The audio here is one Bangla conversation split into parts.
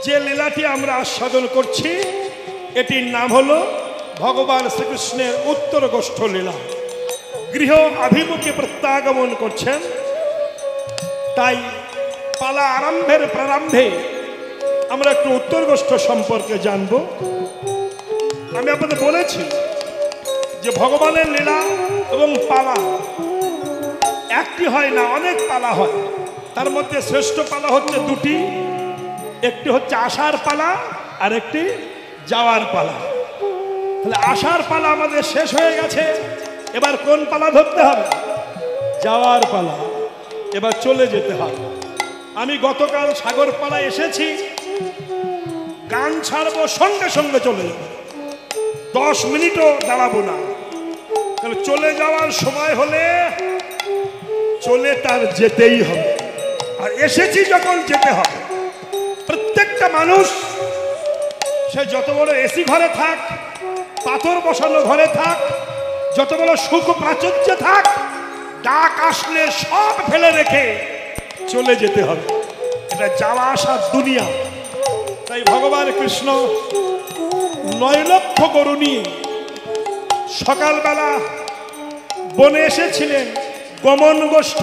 যে লীলাটি আমরা আস্বাদন করছি এটির নাম হলো ভগবান শ্রীকৃষ্ণের উত্তর গোষ্ঠ লীলা। গৃহ আভিমুখে প্রত্যাগমন করছেন, তাই পালা আরম্ভের প্রারম্ভে আমরা একটু উত্তর গোষ্ঠ সম্পর্কে জানব। আমি আপনাদের বলেছি যে ভগবানের লীলা এবং পালা একটি হয় না, অনেক পালা হয়। তার মধ্যে শ্রেষ্ঠ পালা হচ্ছে দুটি, একটি হচ্ছে আসার পালা আর একটি যাওয়ার পালা। তাহলে আসার পালা আমাদের শেষ হয়ে গেছে, এবার কোন পালা ধরতে হবে? যাওয়ার পালা, এবার চলে যেতে হবে। আমি গতকাল সাগরপাড়া এসেছি, গান ছাড়বো সঙ্গে সঙ্গে চলে যাবো, 10 মিনিটও দাঁড়াবো না। তাহলে চলে যাওয়ার সময় হলে চলে তার যেতেই হবে, আর এসেছি যখন যেতে হবে। প্রত্যেকটা মানুষ সে যত বড় এসি ঘরে থাক, পাথর বসানো ঘরে থাক, যত বড় সুখ প্রাচুর্যে থাক, ডাক আসলে সব ফেলে রেখে চলে যেতে হবে। এটা যাওয়া আসার দুনিয়া। তাই ভগবান কৃষ্ণ 9 লক্ষ গরু নিয়ে সকালবেলা বনে এসেছিলেন গমন গোষ্ঠ,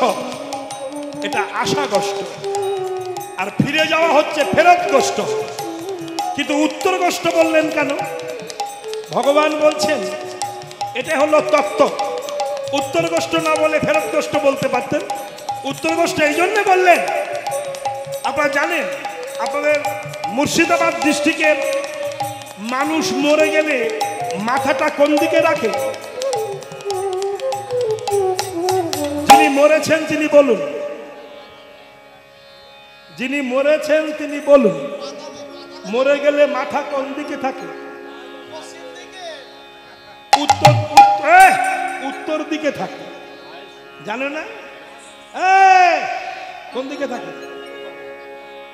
এটা আশা গোষ্ঠ, আর ফিরে যাওয়া হচ্ছে ফেরত গোষ্ঠ। কিন্তু উত্তর গোষ্ঠ বললেন কেন? ভগবান বলছেন এটা হলো তত্ত্ব। উত্তর গোষ্ঠ না বলে ফেরত গোষ্ঠ বলতে পারতেন। উত্তর গোষ্ঠ এই জন্য বললেন, আপনারা জানেন আপনাদের মুর্শিদাবাদ ডিস্ট্রিক্টের মানুষ মরে গেলে মাথাটা কোন দিকে রাখে? যিনি মরেছেন তিনি বলুন, যিনি মরেছেন তিনি বলুন, মরে গেলে মাথা কোন দিকে থাকে? উত্তর দিকে থাকে, জানো না? কোন দিকে থাকে?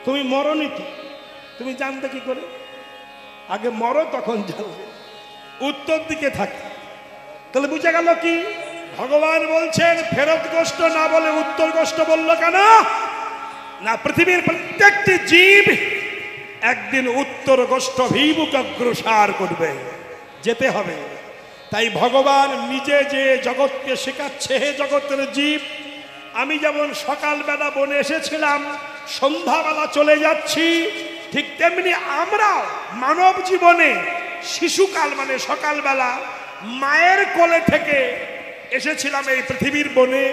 তুমি মরনি কি, তুমি জানতে কি করে? আগে মরো তখন জানবে। উত্তর দিকে থাকে। তাহলে বুঝে গেল কি? ভগবান বলছেন ফেরত গোষ্ঠ না বলে উত্তর গোষ্ঠ বললো কেন? না, পৃথিবীর প্রত্যেকটি জীব একদিন উত্তর গোষ্ঠ অভিমুখ অগ্রসর করবে, যেতে হবে। তাই ভগবান নিজে যে জগৎকে শেখাচ্ছে, হে জগতের জীব, আমি যেমন সকালবেলা বনে এসেছিলাম, সন্ধ্যাবেলা চলে যাচ্ছি, ঠিক তেমনি আমরা মানব জীবনে শিশুকাল মানে সকালবেলা মায়ের কোলে থেকে এসেছিলাম এই পৃথিবীর বনে।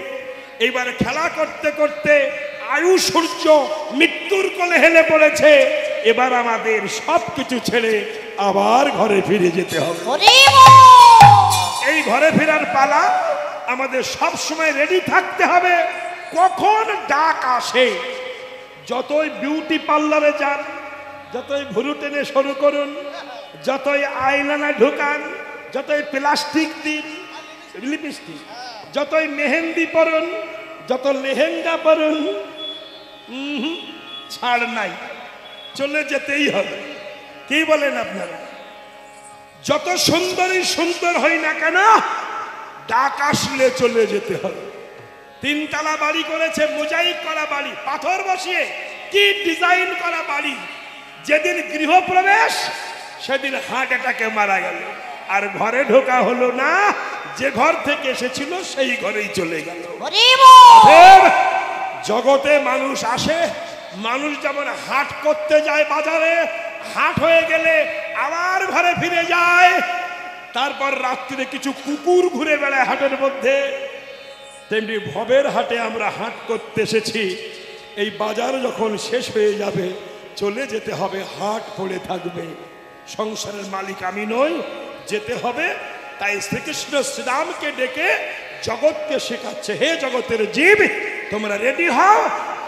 এইবার খেলা করতে করতে আয়ু সূর্য মৃত্যুর কোলে হেলে পড়েছে। এবার আমাদের সবকিছু ছেড়ে আবার ঘরে ফিরে যেতে হবে। এই ঘরে ফেরার পালা আমাদের সব সময় রেডি থাকতে হবে। কখন ডাক আসে, যতই বিউটি পার্লারে যান, যতই ভুরু টেনে শুরু করুন, যতই আইলানা ঢুকান, যতই প্লাস্টিক দিন, লিপস্টিক, যতই মেহেন্দি পরুন, যত লেহেঙ্গা পরুন, ছাড় নাই, চলে যেতেই হবে। কি বলেন আপনারা? যত সুন্দরী সুন্দর হই না কেন, ডাক আসলে চলে যেতে হবে। 3 তলা বাড়ি করেছে, মোজাইক করা বাড়ি, পাথর বসিয়ে কি ডিজাইন করা বাড়ি। যেদিন গৃহপ্রবেশ সেদিন হার্ট অ্যাটাকে মারা গেল, আর ঘরে ঢোকা হলো না। যে ঘর থেকে এসেছিল সেই ঘরেই চলে গেল। জগতে মানুষ আসে, মানুষ যেমন হাট করতে যায় বাজারে, হাট হয়ে গেলে আবার ঘরে ফিরে যায়, তারপর রাত্রিরে কিছু কুকুর ঘুরে বেড়ায় হাটের মধ্যে, তেমনি ভবের হাটে আমরা হাট করতে এসেছি। এই বাজার যখন শেষ হয়ে যাবে চলে যেতে হবে, হাট পড়ে থাকবে। সংসারের মালিক আমি নই, যেতে হবে। তাই শ্রীকৃষ্ণ শ্রীরামকে ডেকে জগৎকে শেখাচ্ছে, হে জগতের জীব, তোমরা রেডি হও,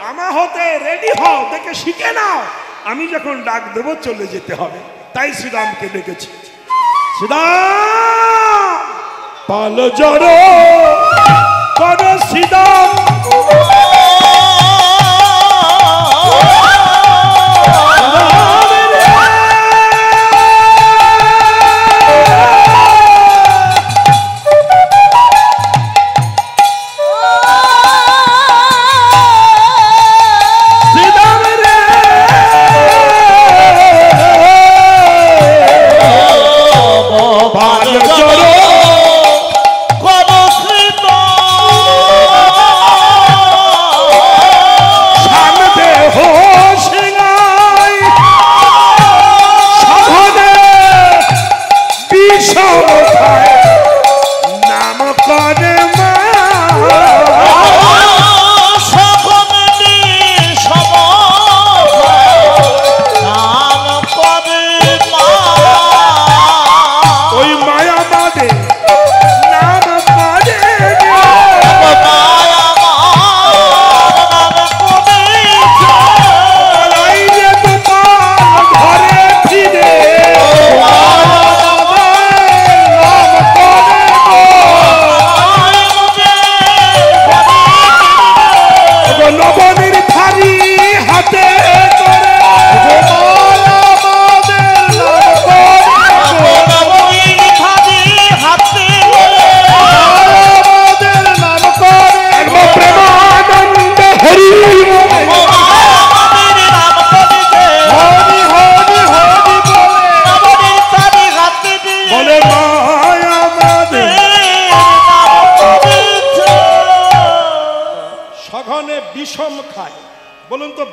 আমা হতে রেডি হও, দেখে শিখে নাও। আমি যখন ডাক দেব চলে যেতে হবে। তাই শ্রীরামকে ডেকেছি। শ্রীরাম পাল জড়ো কর শ্রীরাম,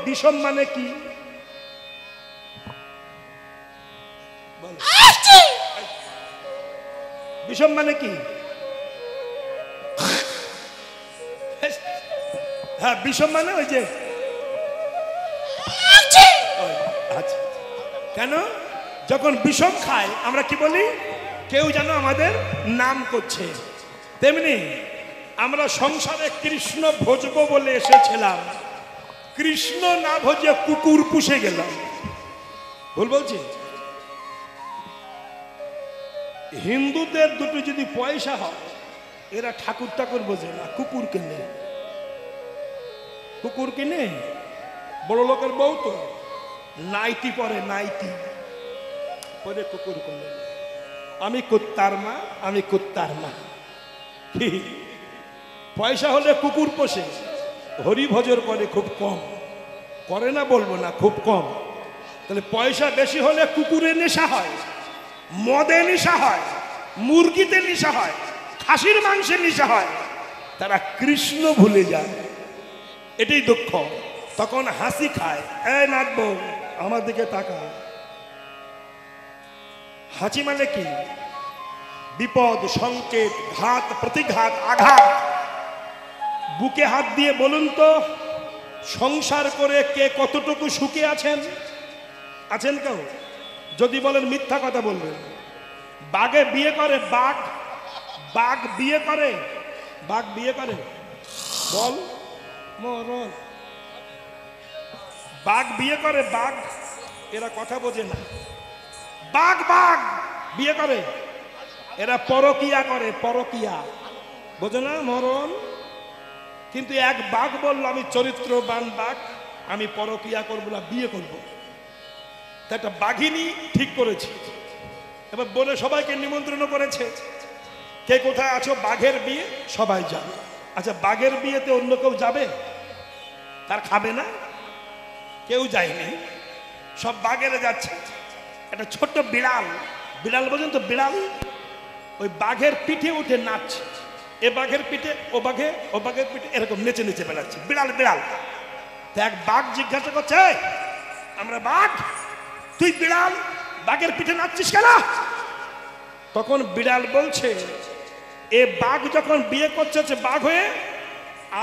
বিষম মানে কি? বিষম মানে কি? হ্যাঁ, বিষম মানে ওই যে আচ্ছা, কেন যখন বিষম খায় আমরা কি বলি? কেউ যেন আমাদের নাম করছে। তেমনি আমরা সংসারে কৃষ্ণ ভজবো বলে এসেছিলাম, কৃষ্ণ না ভজে কুকুর পুষে গেলাম। ভুল বলছি? হিন্দুদের দুটো যদি পয়সা হয়, এরা ঠাকুর ঠাকুর বোঝে না, কুকুর কিনে। কুকুর কিনে বড় লোকের বউ তো নাইটি পরে, নাইটি পরে কুকুর কিনে। আমি কুত্তার মা, আমি কুত্তার মা। পয়সা হলে কুকুর পোষে, হরিভজন করে খুব কম, করে না বলবো না, খুব কম। তাহলে পয়সা বেশি হলে কুকুরের নেশা হয়, মদে নেশা হয়, মুরগিতে নেশা হয়, খাসির মাংসের নেশা হয়। তারা কৃষ্ণ ভুলে যায়, এটাই দুঃখ। তখন হাসি খায়, এ নাচবো আমার দিকে তাকা। হাসি মানে কি? বিপদ, সংকেত, ঘাত, প্রতিঘাত, আঘাত। বুকে হাত দিয়ে বলুন তো, সংসার করে কে কতটুকু সুখে আছেন? আছেন কেউ? যদি বলেন মিথ্যা কথা বলবেন। বাঘে বিয়ে করে, বাঘ, বাঘ বিয়ে করে, বাঘ বিয়ে করে, বল মরণ। বাঘ বিয়ে করে, বাঘ। এরা কথা বোঝে না। বাঘ বাঘ বিয়ে করে, এরা পরকিয়া করে, পরকিয়া। বোঝে না মরণ? কিন্তু এক বাঘ বলল, আমি চরিত্রবান বাঘ, আমি পরকিয়া করবো না, বিয়ে করবো। তা একটা বাঘিনী ঠিক করেছে। এবার বলে সবাইকে নিমন্ত্রণ করেছে, কে কোথায় আছো, বাঘের বিয়ে, সবাই যাবে। আচ্ছা, বাঘের বিয়েতে অন্য কেউ যাবে? তার খাবে না? কেউ যায়নি, সব বাঘেরা যাচ্ছে। একটা ছোট্ট বিড়াল, বিড়াল বোঝেন তো, বিড়াল ওই বাঘের পিঠে উঠে নাচছে। এ বাঘের পিঠে, ও বাঘে, ও বাঘের পিঠে, এরকম নেচে নেচে বেড়াচ্ছে বিড়াল, বিড়াল। তা এক বাঘ জিজ্ঞাসা করছে, আমরা বাঘ, তুই বিড়াল, বাঘের পিঠে নাচছিস কেন? তখন বিড়াল বলছে, এ বাঘ যখন বিয়ে করছে বাঘ হয়ে,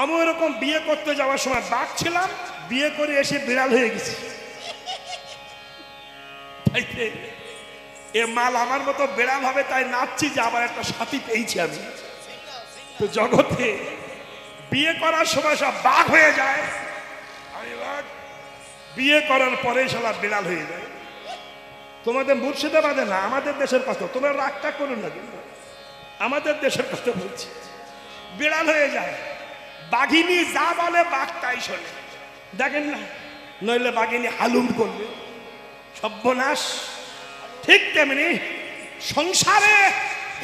আমি এরকম বিয়ে করতে যাওয়ার সময় বাঘ ছিলাম, বিয়ে করে এসে বিড়াল হয়ে গেছি। এ মাল আমার মতো বিড়াল হবে, তাই নাচছি যে আবার একটা সাথী পেয়েছি আমি। তো জগতে বিয়ে করার সময় সব বাঘ হয়ে যায়, আমি বাঘ, বিয়ে করার পরে সব বিড়াল হয়ে যায়। তোমাদের মুর্শিদাবাদে না, আমাদের দেশের কথা, তোমরা রাগটা করুন না, কিন্তু আমাদের দেশের কথা বলছি। বিড়াল হয়ে যায়, বাঘিনী যা বলে বাঘ তাই শোনে, দেখেন না? নইলে বাঘিনী হালুম করবে, সর্বনাশ। ঠিক তেমনি সংসারে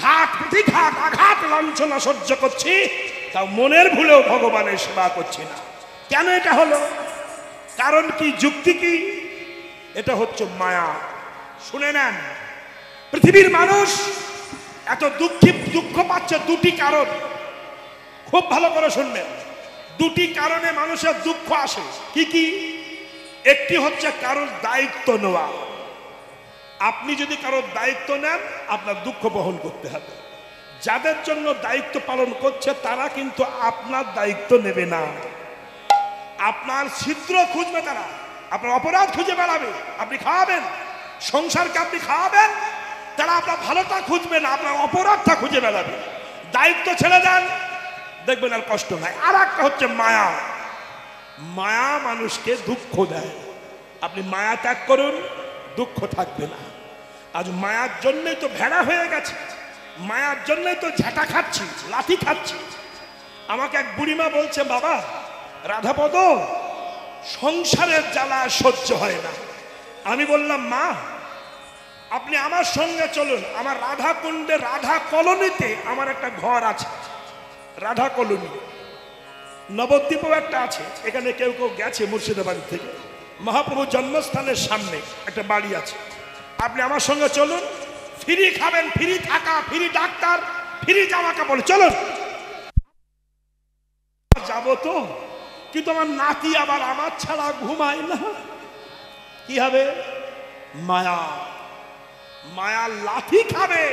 ঘাত প্রতিঘাত, আঘাত, লাঞ্ছনা সহ্য করছি, তাও মনের ভুলেও ভগবানের সেবা করছি না। কেন এটা হলো? কারণ কি, যুক্তি কি? এটা হচ্ছে মায়া। শুনে নেন, পৃথিবীর মানুষ এত দুঃখ পাচ্ছে দুটি কারণ, খুব ভালো করে শুনবেন। দুটি কারণে মানুষের দুঃখ আসে। কি কি? একটি হচ্ছে কারোর দায়িত্ব নেওয়া। আপনি যদি কারোর দায়িত্ব নেন, আপনার দুঃখ বহন করতে হবে। যাদের জন্য দায়িত্ব পালন করছে তারা কিন্তু আপনার দায়িত্ব নেবে না, আপনার ছিদ্র খুঁজবে, তারা আপনার অপরাধ খুঁজে বেড়াবে। আপনি খাওয়াবেন, সংসারকে আপনি খাওয়াবেন, তারা আপনার ভালোটা খুঁজবে না, আপনার অপরাধটা খুঁজে বেড়াবে। দায়িত্ব ছেড়ে দেন, দেখবেন আর কষ্ট নাই। আর একটা হচ্ছে মায়া। মায়া মানুষকে দুঃখ দেয়। আপনি মায়া ত্যাগ করুন, দুঃখ থাকবে না। আজ মায়ার জন্যই তো ভেড়া হয়ে গেছে, মায়ার জন্যই তো ঝাঁটা খাচ্ছি, লাথি খাচ্ছি। আমাকে এক বুড়িমা বলছে, বাবা রাধাপদ, সংসারের জ্বালা সহ্য হয় না। আমি বললাম, মা আপনি আমার সঙ্গে চলুন, আমার রাধা কুণ্ডে, রাধা কলোনিতে আমার একটা ঘর আছে, রাধা কলোনি। নবদ্বীপও একটা আছে, এখানে কেউ কেউ গেছে মুর্শিদাবাদ থেকে। মহাপ্রভুর জন্মস্থানের সামনে একটা বাড়ি আছে। আপনি আমার সঙ্গে চলুন, ফ্রি খাবেন, ফ্রি থাকা, ফ্রি ডাক্তার, ফ্রি জামা কাপড়, চলুন। যাব তো কিন্তু আমার নাতি আবার আমার ছাড়া ঘুমায় না, কি হবে? মায়া, মায়া লাথি খাবে,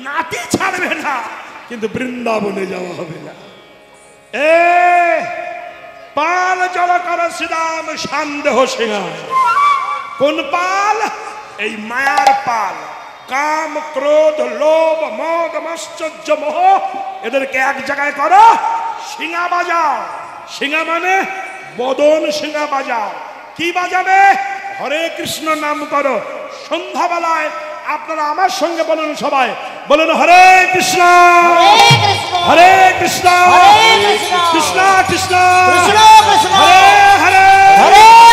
নাতি ছাড়বে না, কিন্তু বৃন্দাবনে যাওয়া হবে না। এ পাল জল কর শ্রীরাম সন্দেহ সিংহায়। কোন পাল? এই মায়ার পাল। কাম, ক্রোধ, লোভ, মদ, মাশ্চর্য, মোহ, এদেরকে এক জায়গায় করো, সিঙা বাজাও। সিঙা মানে বদন সিঙা বাজাও। কি বাজাবে? হরে কৃষ্ণ নাম করো। সন্ধ্যাবেলায় আপনারা আমার সঙ্গে বলুন, সবাই বলুন হরে কৃষ্ণ হরে কৃষ্ণ কৃষ্ণ কৃষ্ণ হরে হরে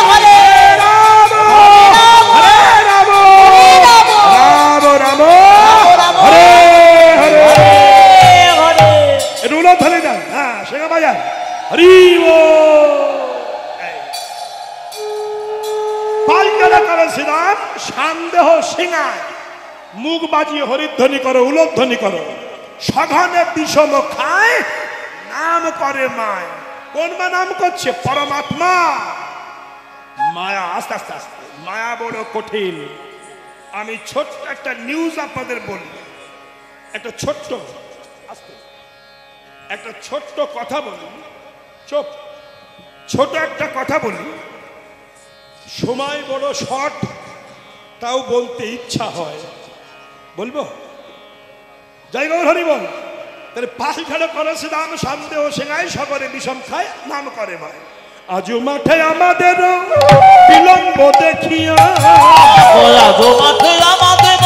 হরে রাম হরে রাম রাম রাম হরে হরে একটু উলধ্বনি দেন। হ্যাঁ, সেটা বাজান। হরি পালকালা করে শ্রীরাম সন্দেহ সিংহায়। মুখ বাজিয়ে হরিধ্বনি করো, উলধ্বনি করো। সঘনে বিষম খায়, নাম করে মায়। কোন মা নাম করছে? পরমাত্মা। মায়া, আস্তে আস্তে আস্তে, মায়া বড় কঠিন। আমি ছোট্ট একটা নিউজ আপনাদের বলি, একটা ছোট্ট একটা ছোট্ট কথা বলি। চুপ, ছোট একটা কথা বলি। সময় বড় শর্ট, তাও বলতে ইচ্ছা হয়, বলবো? জয় গৌর হরি বল। তাহলে পাল খেলো করে শ্রীরাম সন্দেহ সিংহায়, সগরে বিষম খায়, নাম করে মায়। আজও মাঠে আমাদের বিলম্ব দেখিয়া, আজও মাঠে আমাদের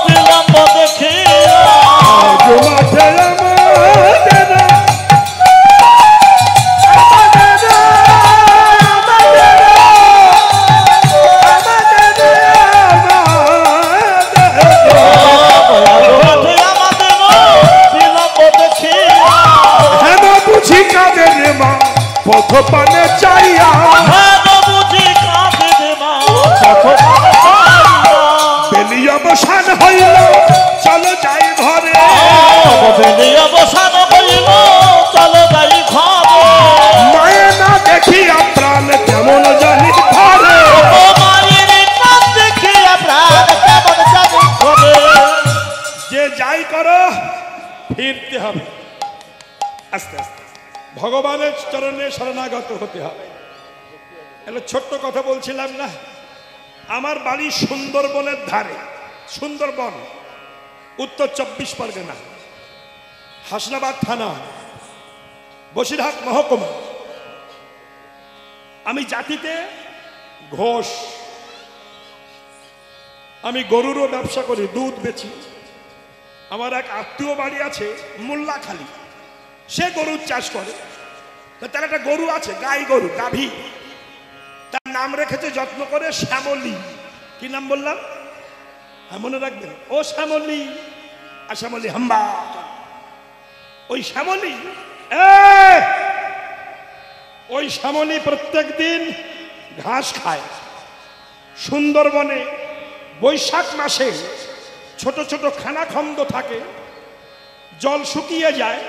বিলম্ব দেখিয়া, আজও মাঠে আমাদের পথ পানে চাইয়া, বেলি অবসান হইল চলো যাই ঘরে, বেলি অবসান হইল চলো যাই ঘরে। মায়ে না দেখিয়া প্রাণ কেমন জানি ঘরে, মায়ের নাম দেখিয়া প্রাণ কেমন জানি ঘরে। যে যাই করো ফিরতে হবে, আস্তে আস্তে ভগবানের চরণে শরণাগত হতে হবে। একটা ছোট্ট কথা বলছিলাম না, আমার বাড়ি সুন্দরবনের ধারে। সুন্দরবন উত্তর 24 পরগনা, হাসনাবাদ থানা, বসিরহাট মহকুমা। আমি জাতিতে ঘোষ। আমি গরুরও ব্যবসা করি, দুধ বেচি। আমার এক আত্মীয় বাড়ি আছে মোল্লাখালী, সে গরুর চাষ করে। তার একটা গরু আছে, গাই গরু, গাভী। তার নাম রেখেছে যত্ন করে শ্যামলী। কি নাম বললাম? হ্যাঁ, মনে রাখবেন। ও শ্যামলী, আর শ্যামলী হাম্বা। ওই শ্যামলী, ওই শ্যামলী প্রত্যেক দিন ঘাস খায়। সুন্দরবনে বৈশাখ মাসে ছোট ছোট খানাখন্দ থাকে, জল শুকিয়ে যায়,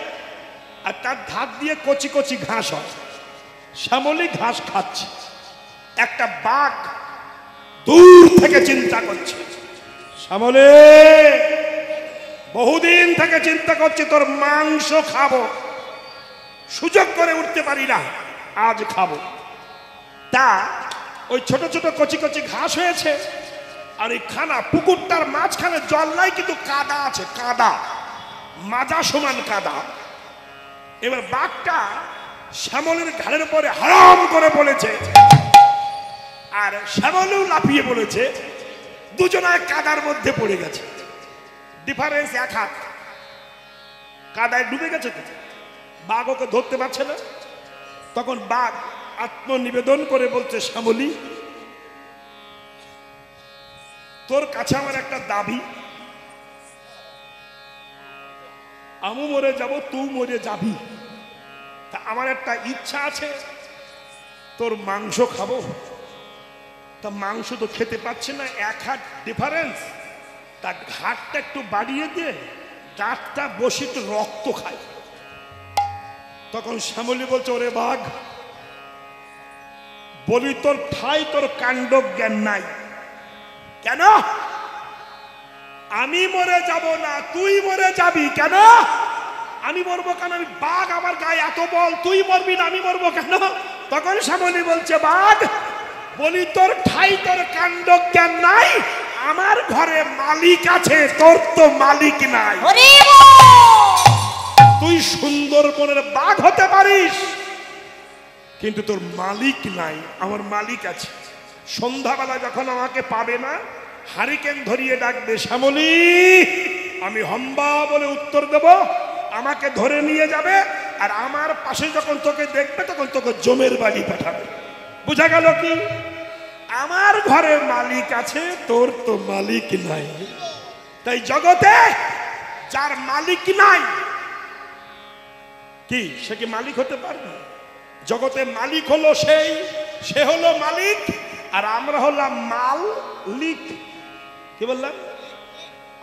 আর তার ধার দিয়ে কচি কচি ঘাস হয়। শ্যামলী ঘাস খাচ্ছে। একটা বাঘ দূর থেকে চিন্তা করছে, শ্যামলী বহুদিন থেকে চিন্তা করছে তোর মাংস খাবো, সুযোগ করে উঠতে পারি না, আজ খাবো। তা ওই ছোট ছোট কচি কচি ঘাস হয়েছে, আর এই খানা পুকুরটার মাঝখানে জল নাই, কিন্তু কাদা আছে, কাদা, মাজা সমান কাদা। এবার বাঘটা শ্যামলের ঘাড়ের উপরে হারাম করে বলেছে, আর শ্যামলও লাফিয়ে বলেছে। দুজনায় কাদার মধ্যে পড়ে গেছে, ডিফারেন্স এক হাত। কাদায় ডুবে গেছে, বাঘ ওকে ধরতে পারছে না। তখন বাঘ আত্মনিবেদন করে বলছে, শ্যামলী তোর কাছে আমার একটা দাবি, আমি মরে যাব, তুই মরে যাবি। তা আমার একটা ইচ্ছা আছে, তোর মাংস খাবো। তা মাংস তো খেতে পাচ্ছে না, এক হাত ডিফারেন্স। তা ঘাটটা একটু বাড়িয়ে দিয়ে দাঁতটা বসে একটু রক্ত খায়। তখন শ্যামলী বলছে, ওরে বাঘ বলি তোর ঠাই তোর কাণ্ড জ্ঞান নাই কেন? আমি মরে যাব না, তুই মরে যাবি কেন? আমি মরবো কেন? আমি বাঘ, আমার গায়ে এত বল, তুই মরবি না, আমি মরবো কেন? তখন শ্যামলী বলছে, বাঘ বলি তোর ঠাই তোর কাণ্ড জ্ঞান নাই, আমার ঘরে মালিক আছে, তোর তো মালিক নাই। তুই সুন্দরবনের বাঘ হতে পারিস, কিন্তু তোর মালিক নাই, আমার মালিক আছে। সন্ধ্যাবেলা যখন আমাকে পাবে না, হারিকেন ধরিয়ে ডাকবে, শ্যামলী আমি হম্বা বলে উত্তর দেব, আমাকে ধরে নিয়ে যাবে, আর আমার পাশে যখন তোকে দেখবে তখন তোকে জমের বাড়ি পাঠাবে। বুঝা গেল কি? আমার ঘরে মালিক আছে, তোর তো মালিক নাই। তাই জগতে যার মালিক নাই, কি সে কি মালিক হতে পারবে? জগতে মালিক হলো সেই, সে হলো মালিক, আর আমরা হলাম মালিক। কি বললাম?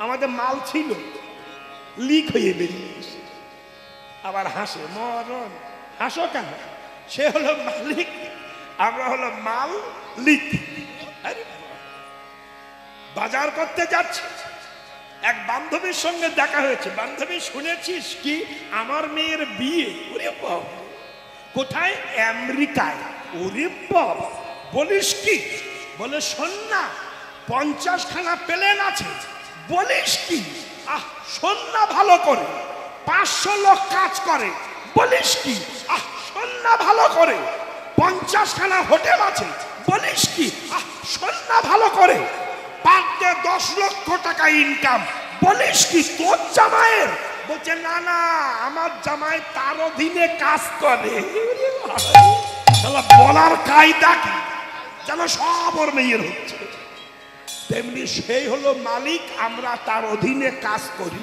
আমাদের মাল ছিল, লিক হয়ে বেরিয়ে আবার হাসে, মরণ হাসো কেন? সে হলো মালিক, আমরা হলো মাল লিক। বাজার করতে যাচ্ছে, এক বান্ধবীর সঙ্গে দেখা হয়েছে। বান্ধবী শুনেছিস কি আমার মেয়ের বিয়ে? ওরে বাবা, কোথায়? আমেরিকায়। ওরে বাবা, বলিস কি? বলে শোন না, 50 খানা প্লেন আছে। বলিস কি? আহ শোন না ভালো করে, 500 লোক কাজ করে। বলিস কি? আহ শোন না ভালো করে, 50 খানা হোটেল আছে। বলিস কি? আহ শোন না ভালো করে, পার ডে 10 লক্ষ টাকা ইনকাম। বলিস কি? তোর জামাইয়ের? বলছে না না, আমার জামাই তার অধীনে কাজ করে। বলার কায়দা কি যেন সব ওর মেয়ের হচ্ছে। তেমনি সেই হলো মালিক, আমরা তার অধীনে কাজ করি।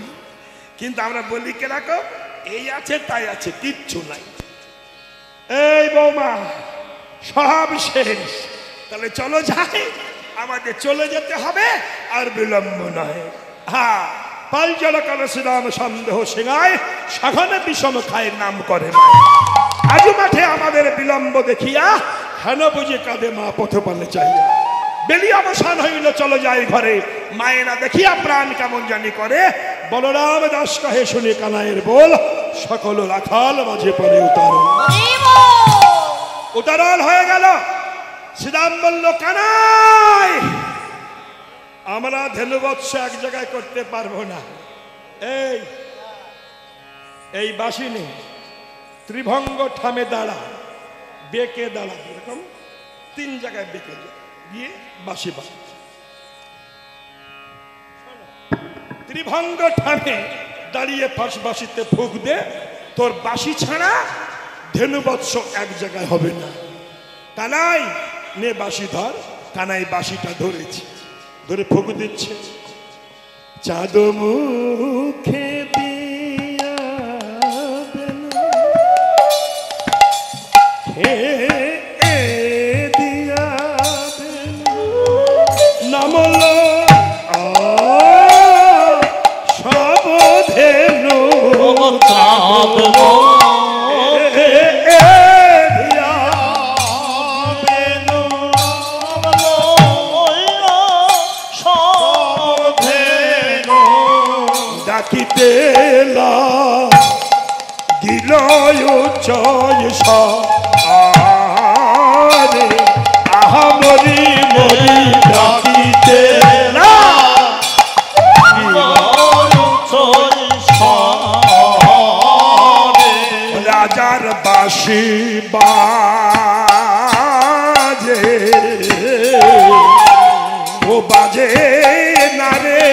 কিন্তু আমরা বলি কে রাখো, এই আছে তাই আছে, কিচ্ছু নাই। এই বৌমা সব শেষ, তাহলে চলো যাই, আমাদের চলে যেতে হবে, আর বিলম্ব নয়। হ্যাঁ, পাল জলকাল শ্রীরাম সন্দেহ সিংহায়, সঘনে বিষম খায় নাম করে মায়। আজ মাঠে আমাদের বিলম্ব দেখিয়া, হেন বুঝে কাঁদে মা পথ পালে চাইয়া। বেলি অবসান হইল, চলো যাই ঘরে, মায়ে না দেখিয়া প্রাণ কেমন জানি করে। বলরাম দাস কহে শুনে কানাইয়ের বল, সকল রাখাল মাঝে পড়ে উতারণ। উতারণ হয়ে গেল। শ্রীরাম বলল, কানাই আমরা ধেনুবৎস এক জায়গায় করতে পারবো না। এই বাসি নেই, ত্রিভঙ্গ ঠামে দাঁড়া, বেঁকে দাঁড়া, এরকম 3 জায়গায় বেঁকে গিয়ে বাসি বাজা। ত্রিভঙ্গ ঠামে দাঁড়িয়ে ফাঁস বাসিতে ফুক দে, তোর বাসি ছাড়া ধেনুবৎস এক জায়গায় হবে না। কানাই নে বাসি ধর। কানাই বাসিটা ধরেছে, ধরে ফুক দিচ্ছে। চাঁদ মুখে দিয়া দিয়া নামল সব ধেনু ডাকিতে দিল চয় সরে, আহা মরি মরি ডাকিতে রাজার বাঁশি বাজে, ও বাজে না রে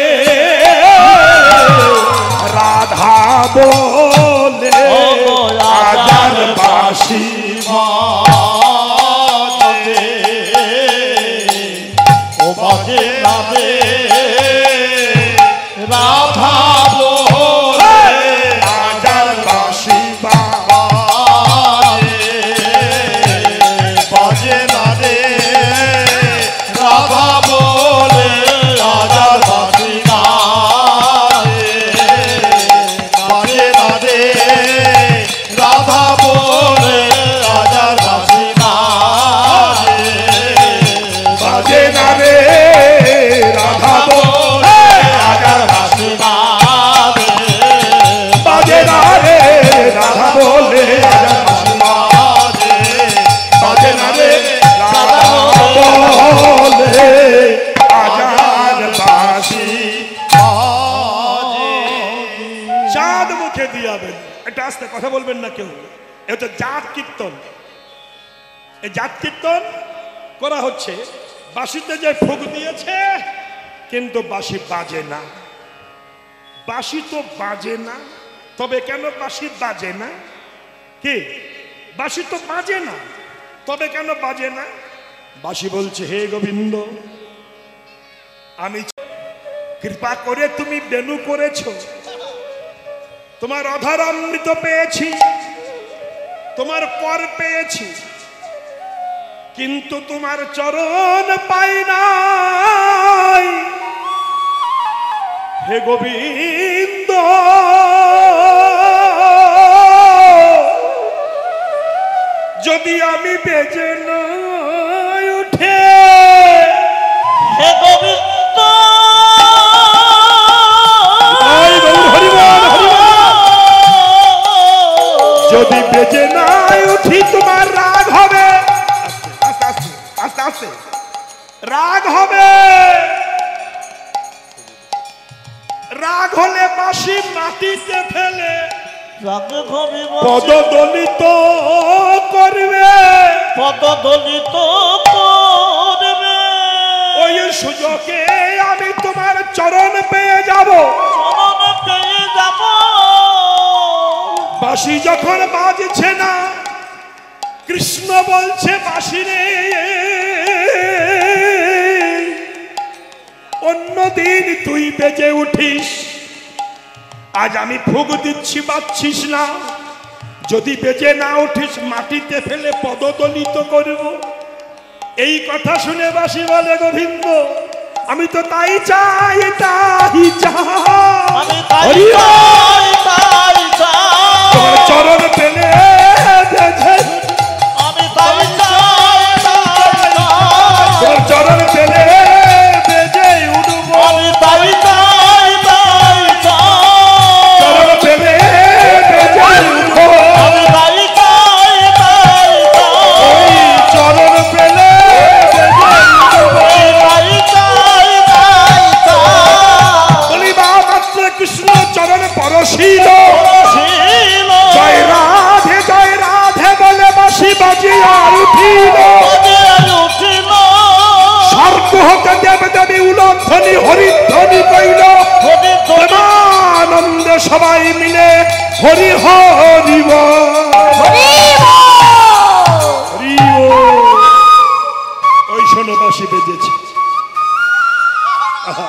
রাধা বলে, রাজার বাঁশি বাজে, ও বাজে না রে রাধা বলে, রাজার বাঁশি বাজে না রে রাধা বলে, রাজার বাঁশি বাজে না রে রাধা বলে, রাজার বাঁশি বাজে। রাধা বলে আজার বাঁশি বাজে বাজে না রে রাধা বলে আজার বাঁশি বাজে না রে রাধা বলে আজার বাঁশি। চাঁদ মুখে দিয়াবেন, এটা আস্তে কথা বলবেন না কেউ। এটা জাত কীর্তন, এই জাত কীর্তন করা হচ্ছে। বাঁশিতে যে ফুক দিয়েছে কিন্তু বাঁশি বাজে না। বাঁশি তো বাজে না, তবে কেন বাঁশি বাজে না? কি বাঁশি তো বাজে না, তবে কেন বাজে না? বাঁশি বলছে, হে গোবিন্দ, আমি কৃপা করে তুমি বেনু করেছো, তোমার অধর অমৃত পেয়েছি, তোমার কর পেয়েছি, কিন্তু তোমার চরণ পাই নাই। হে গোবিন্দ, যদি আমি বেজে না উঠে, হে গোবিন্দ যদি বেজে না উঠি তোমার রাগ হবে। আস্তে আস্তে আস্তে আস্তে রাগ হবে। রাগ হলে বাঁশি মাটিতে ফেলে পদদলিত করবে, পদদলিত করবে। ওই সুযোগে আমি তোমার চরণ পেয়ে যাব। চরণ পেয়ে যাব। বাঁশি যখন বাজছে না, কৃষ্ণ বলছে বাঁশি রে, অন্যদিন তুই বেজে উঠিস, আজ আমি ফুগ দিচ্ছি বাজছিস না। যদি বেজে না উঠিস মাটিতে ফেলে পদদলিত করব। এই কথা শুনে বাঁশি বলে, গোবিন্দ আমি তো তাই চাই, তাই আমি চাই, তাই চাই, তোমার চরণ পেলে বেজে, আমি তাই চাই, তোমার চরণ পেলে বেজে উঠব, আমি তাই চাই, চরণ পেলে বেজে উঠব, আমি তাই চাই, ওই চরণ পেলে বেজে উঠব। তাই চাই, বলিবা মাত্র কৃষ্ণ চরণ পরশিল, জয় রাধে বলে বাঁশি বাজিয়া উঠিল। স্বর্গ হতে দেব দেবী উলধ্বনি হরিধ্বনি কইল, প্রেমানন্দে সবাই মিলে হরি হরি বল। হরি বল। ওই শোনো বাঁশি বেজেছে। আহা।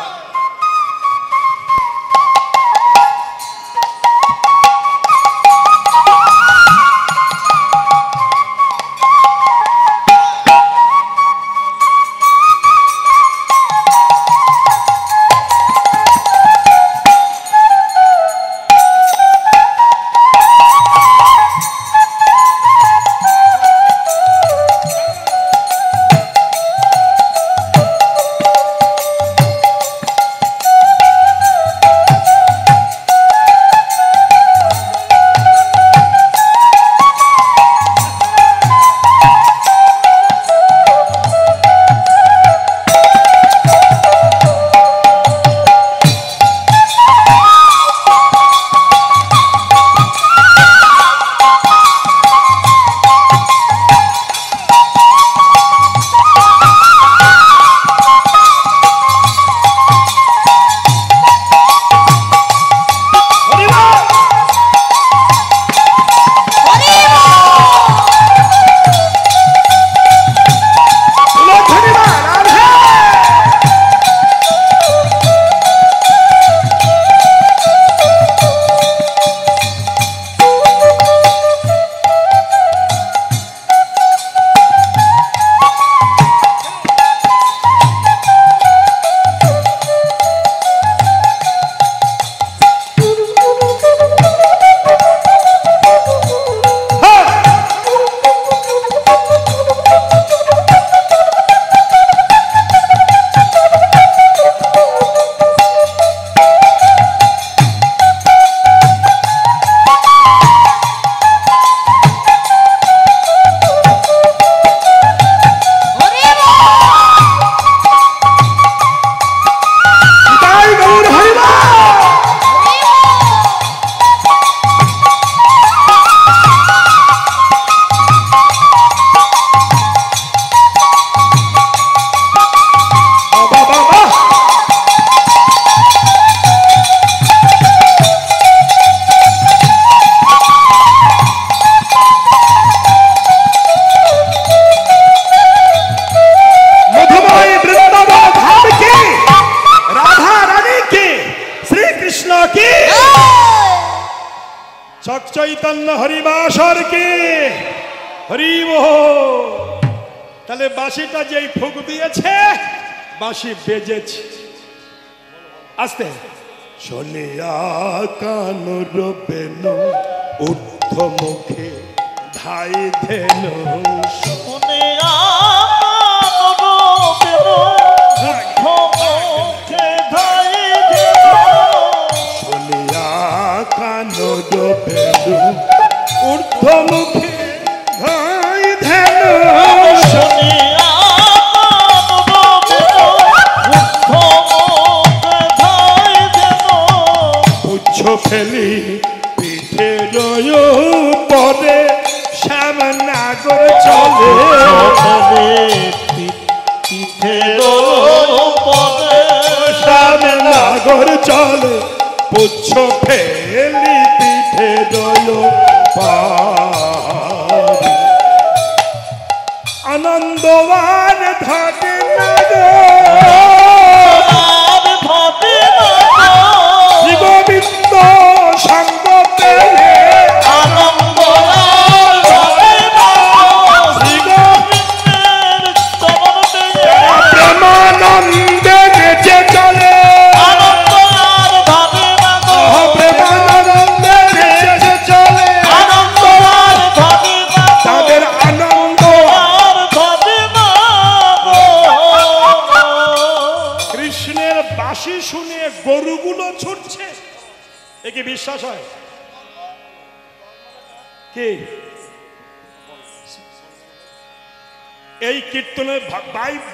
চৈতন্য হরিবাসর কি হরি বল। তাহলে বাঁশিটা যেই ফুক দিয়েছে বাঁশি বেজেছে আস্তে শুনিয়া কান রবেন ঊর্ধ্ব মুখে ধাই ধেন শুনিয়া শুনিয়া কান রবেন ঊর্ধ্ব মুখে ধাই ধেন পুচ্ছ ফেলি পিঠে রয় পরে শ্যাম নাগর চলে শ্যাম নাগর চলে পুচ্ছ ফেলি পিঠে রয় পারি আনন্দবান থাকে শ্রী গোবিন্দ সঙ্গ পেলে প্রেমানন্দে নেচে চলে প্রেমানন্দে নেচে চলে তাদের আনন্দ কৃষ্ণের বাঁশি শুনে গরুগুলো ছুটছে এ কি বিশ্বাস হয় কি এই কীর্তনের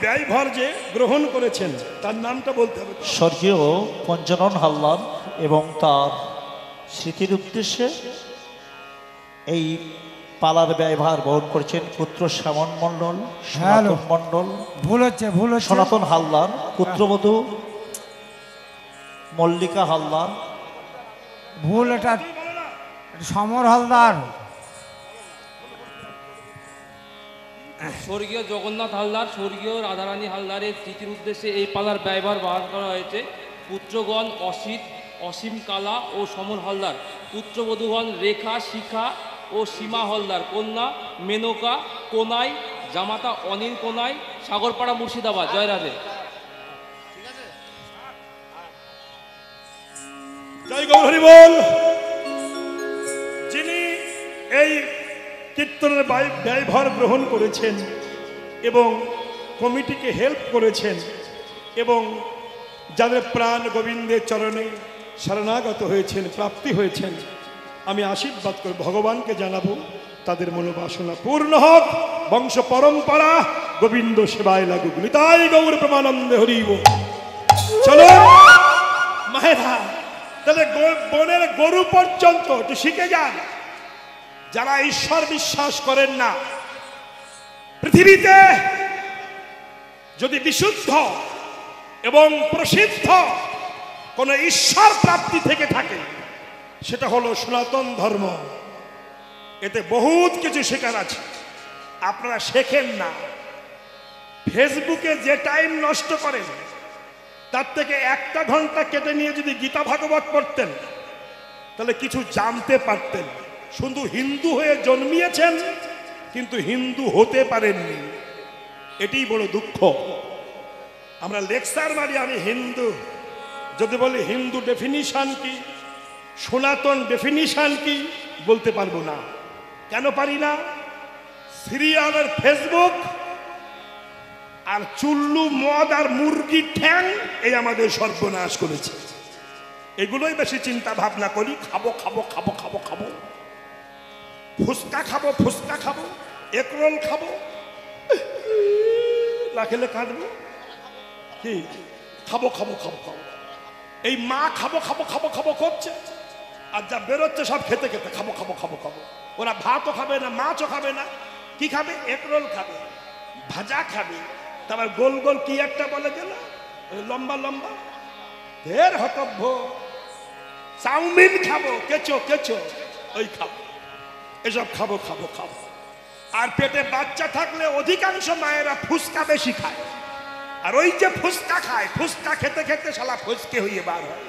ব্যয়ভার যে গ্রহণ করেছেন তার নামটা বলতে হবে স্বর্গীয় পঞ্চানন হালদার এবং তার স্মৃতির উদ্দেশ্যে এই পালার ব্যয়ভার বহন করেছেন পুত্র শ্যামন মণ্ডল সনাতন মণ্ডল ভুল হচ্ছে সনাতন হালদার পুত্রবধূ মল্লিকা হালদার ভুল এটা সমর হালদার স্বর্গীয় জগন্নাথ হালদার স্বর্গীয় রাধারানী হালদারের স্মৃতির উদ্দেশ্যে এই পালার ব্যয়ভার বহন করা হয়েছে পুত্রগণ অসীম কালা ও সমর হালদার পুত্রবধূগণ রেখা শিখা ও সীমা হালদার কন্যা মেনকা কোনাই জামাতা অনিল কোনাই সাগরপাড়া মুর্শিদাবাদ জয় রাধে জয় গৌর হরি বল। যিনি এই কীর্তনের ব্যয়ভার গ্রহণ করেছেন এবং কমিটিকে হেল্প করেছেন এবং যাদের প্রাণ গোবিন্দের চরণে শরণাগত হয়েছেন প্রাপ্তি হয়েছেন আমি আশীর্বাদ করে ভগবানকে জানাবো তাদের মনোবাসনা পূর্ণ হোক বংশ পরম্পরা গোবিন্দ সেবায় লাগুক নিতাই গৌর প্রেমানন্দে হরিব। চলো মায়েরা তাহলে বনের গরু পর্যন্ত একটু শিখে যান যারা ঈশ্বর বিশ্বাস করেন না পৃথিবীতে যদি বিশুদ্ধ এবং প্রসিদ্ধ কোন ঈশ্বর প্রাপ্তি থেকে থাকে সেটা হলো সনাতন ধর্ম। এতে বহুত কিছু শেখার আছে আপনারা শেখেন না ফেসবুকে যে টাইম নষ্ট করেন তার থেকে 1 ঘন্টা কেটে নিয়ে যদি গীতা ভাগবত পড়তেন তাহলে কিছু জানতে পারতেন। শুধু হিন্দু হয়ে জন্মিয়েছেন কিন্তু হিন্দু হতে পারেননি এটাই বড় দুঃখ। আমরা লেকচার মারি আমি হিন্দু যদি বলি হিন্দু ডেফিনিশন কি সনাতন ডেফিনিশন কি বলতে পারবো না। কেন পারি না? সিরিয়ালের ফেসবুক আর চুল্লু মদ আর মুরগির ঠ্যাং এই আমাদের সর্বনাশ করেছে। এগুলোই বেশি চিন্তা ভাবনা করি খাবো খাবো খাবো খাবো খাবো ফুচকা খাবো ফুচকা খাবো এগরোল খাবো না খেলে কাঁদবো কি খাবো খাবো খাবো খাবো এই মা খাবো খাবো খাবো খাবো করছে আর যা বেরোচ্ছে সব খেতে খেতে খাবো খাবো খাবো খাবো। ওরা ভাতও খাবে না মাছও খাবে না কি খাবে এগরোল খাবে ভাজা খাবে তারপর গোল গোল কি একটা বলে গেল লম্বা লম্বা ঢের হতভ্য চাউমিন খাবো কেঁচো কেঁচো ওই খাবো এসব খাবো খাবো খাবো। আর পেটে বাচ্চা থাকলে অধিকাংশ মায়েরা ফুচকা বেশি খায় আর ওই যে ফুচকা খায় ফুচকা খেতে খেতে শালা ফুচকে হয়ে বার হয়।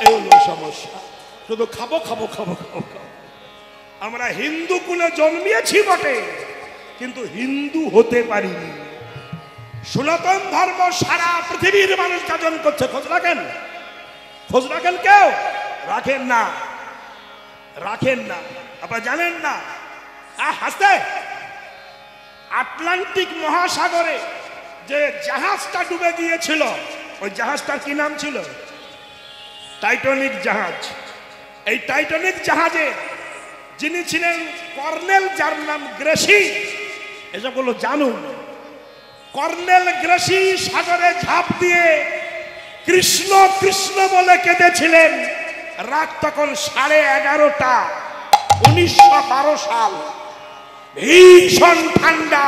এই হলো সমস্যা শুধু খাবো খাবো খাবো খাবো খাবো আমরা হিন্দু কুলে জন্মিয়েছি বটে, কিন্তু হিন্দু হতে পারিনি। সনাতন ধর্ম সারা পৃথিবীর মানুষ যাজন করছে। খোঁজ রাখেন? খোঁজ রাখেন? কেউ রাখেন না, রাখেন না। আপনারা জানেন না, হাসতে আটলান্টিক মহাসাগরে যে জাহাজটা ডুবে গিয়েছিল, ওই জাহাজটার কি নাম ছিল? টাইটানিক জাহাজ। এই টাইটানিক জাহাজে যিনি ছিলেন কর্নেল, যার নাম গ্রেসি, এসবগুলো জানুন। কর্নেল গ্রেসি সাগরে ঝাঁপ দিয়ে কৃষ্ণ কৃষ্ণ বলে কেঁদেছিলেন। রাত তখন 11:30, 1912 সাল। ভীষণ ঠান্ডা,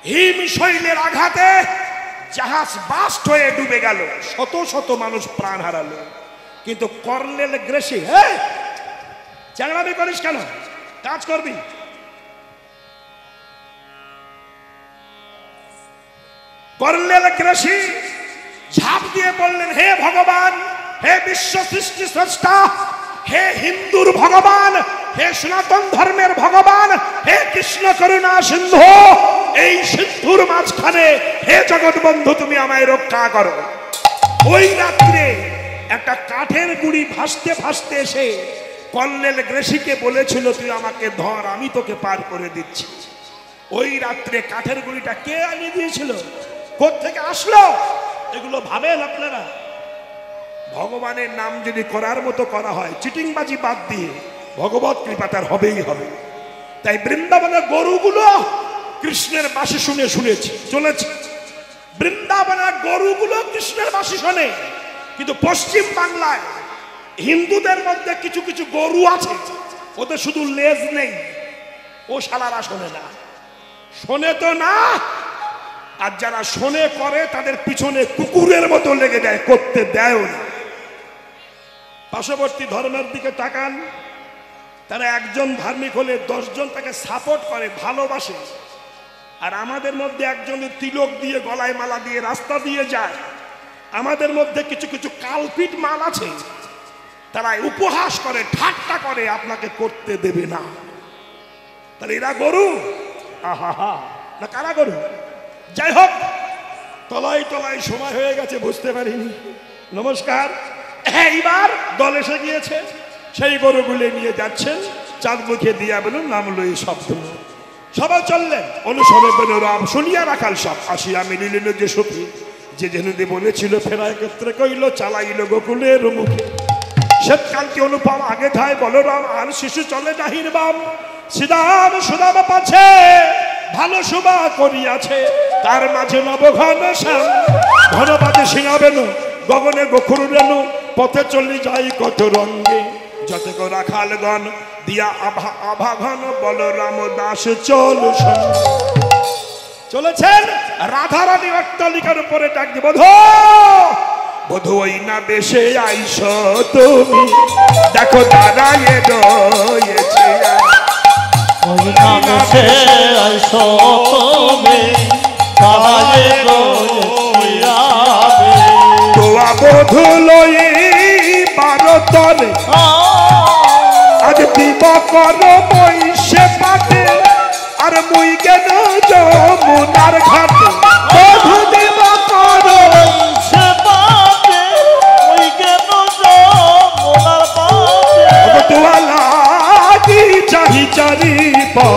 হিমশৈলের আঘাতে জাহাজ বাস্ট হয়ে ডুবে গেল, শত শত মানুষ প্রাণ হারালো। কিন্তু কর্নেল গ্রেসি, চ্যাংড়ামি করিস কেন? কাজ করবি। কর্নেল গ্রেসি ঝাঁপ দিয়ে বললেন, হে ভগবান, হে বিশ্ব সৃষ্টি স্রষ্টা, হে হিন্দুর ভগবান, হে সনাতন ধর্মের ভগবান, হে কৃষ্ণ করুণা সিন্ধু, এই সিন্ধুর মাঝখানে হে জগৎ বন্ধু, তুমি আমায় রক্ষা করো। ওই রাত্রে একটা কাঠের গুঁড়ি ভাসতে ভাসতে এসে কর্নেল গ্রেসিকে বলেছিল, তুই আমাকে ধর, আমি তোকে পার করে দিচ্ছি। ওই রাত্রে কাঠের গুঁড়িটা কে আনিয়ে দিয়েছিল? কোত্থেকে আসলো? এগুলো ভাবেন আপনারা? ভগবানের নাম যদি করার মতো করা হয়, চিটিংবাজি বাদ দিয়ে, ভগবত কৃপা তার হবেই হবে। তাই বৃন্দাবনের গরুগুলো কৃষ্ণের বাঁশি শুনে শুনেছি চলেছে। বৃন্দাবনের গরুগুলো কৃষ্ণের বাঁশি শোনে। কিন্তু পশ্চিম বাংলায় হিন্দুদের মধ্যে কিছু কিছু গরু আছে, ওদের শুধু লেজ নেই, ও শালারা শোনে না। শোনে তো না, আর যারা শোনে করে তাদের পিছনে কুকুরের মতো লেগে যায়, করতে দেয়ও না। পার্শ্ববর্তী ধর্মের দিকে তাকান, তারা একজন ধার্মিক হলে 10 জন তাকে সাপোর্ট করে, ভালোবাসে। আর আমাদের মধ্যে একজন তিলক দিয়ে, গলায় মালা দিয়ে রাস্তা দিয়ে যায়। আমাদের মধ্যে কিছু কিছু কালপিট মাল আছে, তারা উপহাস করে, ঠাট্টা করে, আপনাকে করতে দেবে না। তাহলে এরা গরু? আহা, না কারা গরু? যাই হোক, তলায় তলায় সময় হয়ে গেছে, বুঝতে পারিনি। নমস্কার। এইবার দল এসে গিয়েছে, সেই গরুগুলো নিয়ে যাচ্ছেন। চাঁদ মুখে দিয়া বলুন, নামলো এই শব্দ। সবাই চললেন অনুসরণে বেনোরাম, শুনিয়া রাখাল সব আসিয়া মিলিলেন যে সখী, যে জেনুদে বলেছিল ফেরা একত্রে কইল, চালাইল গোকুলের মুখে। শ্বেতকান্তি অনুপম আগে ধায় বলরাম, আর শিশু চলে নাহির বাম। শ্রীরাম সুদাম পাছে ভালো শোভা করিয়াছে, তার মাঝে নবঘন শ্যাম। ঘন বাজে সিংহাবেনু, গগনে গোখুর রেণু, পথে চলি যাই কত রঙ্গে। যতে কো রাখালগণ দিয়া আভা আভা ঘন, বলরাম দাস চল সঙ্গে। চলেছেন রাধারানী অট্টালিকার উপরে ডাক দিয়ে, বধূ বধূ ওই না বেশে আইস তুমি, দেখো দাঁড়ায় রয়েছে। ওই না বেশে আইস তুমি, দাঁড়ায় রয়েছে। তোয়া বধূ লই ভারতরে, আজ দিব কর বৈশে পাতে, আর মুই গেল যমুনার ঘাটে। বধূ দিব কর বৈশে পাতে, মুই গেল যমুনার পাতে। তোয়া লাগি চাহি চারি পা,